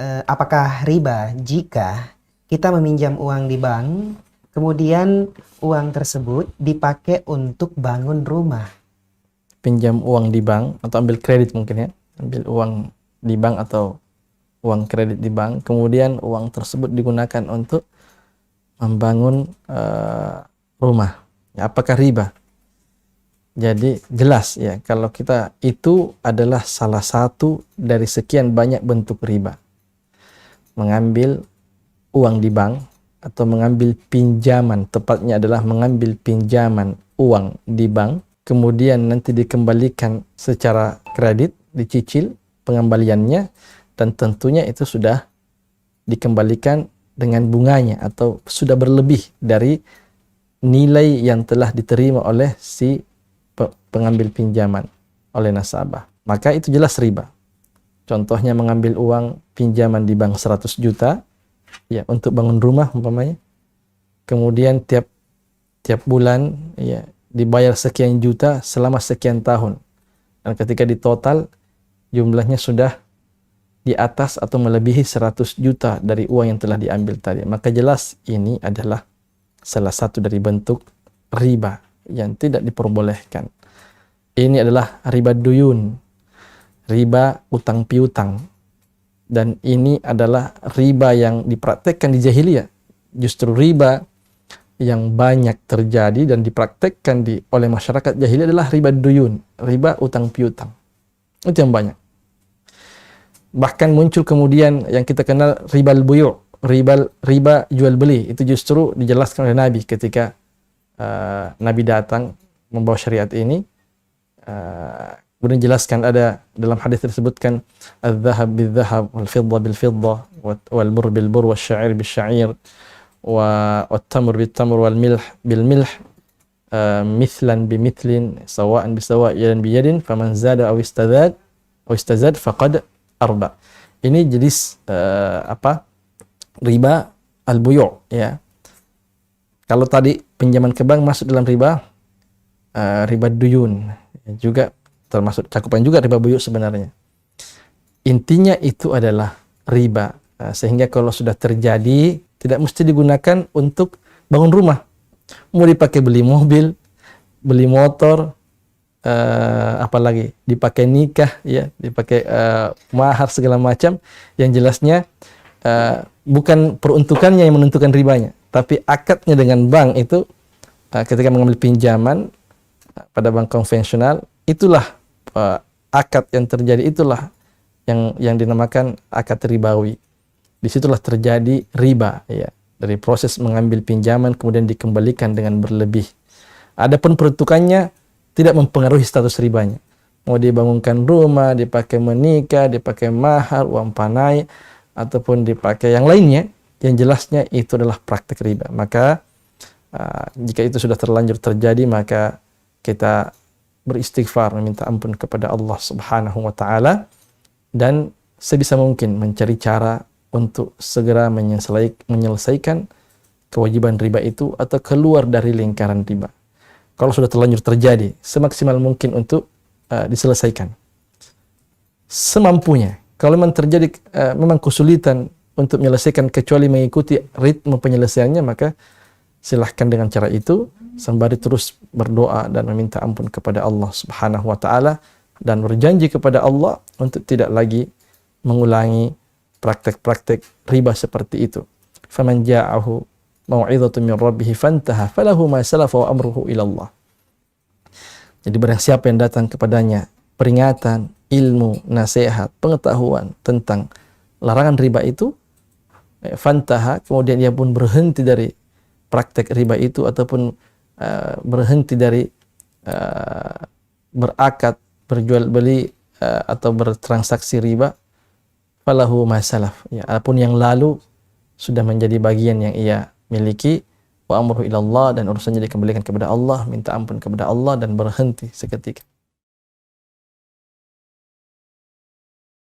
apakah riba jika kita meminjam uang di bank, kemudian uang tersebut dipakai untuk bangun rumah? Pinjam uang di bank atau ambil kredit mungkin ya, ambil uang di bank atau uang kredit di bank, kemudian uang tersebut digunakan untuk membangun rumah. Ya, apakah riba? Jadi jelas ya, kalau kita itu adalah salah satu dari sekian banyak bentuk riba. Mengambil uang di bank atau mengambil pinjaman, tepatnya adalah mengambil pinjaman uang di bank, kemudian nanti dikembalikan secara kredit, dicicil pengembaliannya, dan tentunya itu sudah dikembalikan dengan bunganya atau sudah berlebih dari nilai yang telah diterima oleh si pengambil pinjaman oleh nasabah. Maka itu jelas riba. Contohnya mengambil uang pinjaman di bank 100 juta ya untuk bangun rumah umpamanya. Kemudian tiap bulan ya dibayar sekian juta selama sekian tahun. Dan ketika ditotal jumlahnya sudah di atas atau melebihi 100 juta dari uang yang telah diambil tadi. Maka jelas ini adalah salah satu dari bentuk riba yang tidak diperbolehkan. Ini adalah riba duyun, riba utang piutang. Dan ini adalah riba yang dipraktekkan di jahiliyah. Justru riba yang banyak terjadi dan dipraktekkan oleh masyarakat jahiliyah adalah riba duyun, riba utang piutang. Itu yang banyak. Bahkan muncul kemudian yang kita kenal riba al-buyu', riba jual beli. Itu justru dijelaskan oleh Nabi ketika Nabi datang membawa syariat ini. Kemudian dijelaskan, ada dalam hadis tersebutkan al-dhahab bil-dhahab wal-fiddah bil-fiddah wal-bur bil-bur wal-sya'ir bil-sya'ir wat-tamr bil-tamr wal-milh bil-milh mithlan bimithlin sawa'an bisawa' yadan biyadin faman zada aw istazad faqad arba. Ini jenis riba al-buyu' ya. Kalau tadi pinjaman ke bank masuk dalam riba duyun, juga termasuk cakupan juga riba buyu sebenarnya. Intinya itu adalah riba, sehingga kalau sudah terjadi tidak mesti digunakan untuk bangun rumah. Mau dipakai beli mobil, beli motor, apalagi dipakai nikah ya, dipakai mahar segala macam, yang jelasnya bukan peruntukannya yang menentukan ribanya, tapi akadnya dengan bank itu ketika mengambil pinjaman pada bank konvensional, itulah akad yang terjadi, itulah yang dinamakan akad ribawi. Disitulah terjadi riba ya, dari proses mengambil pinjaman kemudian dikembalikan dengan berlebih. Adapun peruntukannya tidak mempengaruhi status ribanya. Mau dibangunkan rumah, dipakai menikah, dipakai mahar, uang panai, ataupun dipakai yang lainnya, yang jelasnya itu adalah praktek riba. Maka jika itu sudah terlanjur terjadi, maka kita beristighfar, meminta ampun kepada Allah Subhanahu wa taala, dan sebisa mungkin mencari cara untuk segera menyelesaikan kewajiban riba itu atau keluar dari lingkaran riba. Kalau sudah terlanjur terjadi, semaksimal mungkin untuk diselesaikan semampunya. Kalau memang terjadi memang kesulitan untuk menyelesaikan kecuali mengikuti ritme penyelesaiannya, maka silahkan dengan cara itu, sembari terus berdoa dan meminta ampun kepada Allah Subhanahu wa taala, dan berjanji kepada Allah untuk tidak lagi mengulangi praktek-praktek riba seperti itu. Faman ja'ahu mau'izatun min rabbih fantaha falahu ma salafa wa amruhu ila Allah. Jadi barang siapa yang datang kepadanya peringatan, ilmu, nasihat, pengetahuan tentang larangan riba itu, fantaha, kemudian dia pun berhenti dari praktek riba itu, ataupun berhenti dari berakad, berjual beli atau bertransaksi riba, falahu ma salaf, ya, apapun yang lalu sudah menjadi bagian yang ia miliki, wa amruhu ilallah, dan urusannya dikembalikan kepada Allah, minta ampun kepada Allah dan berhenti seketika.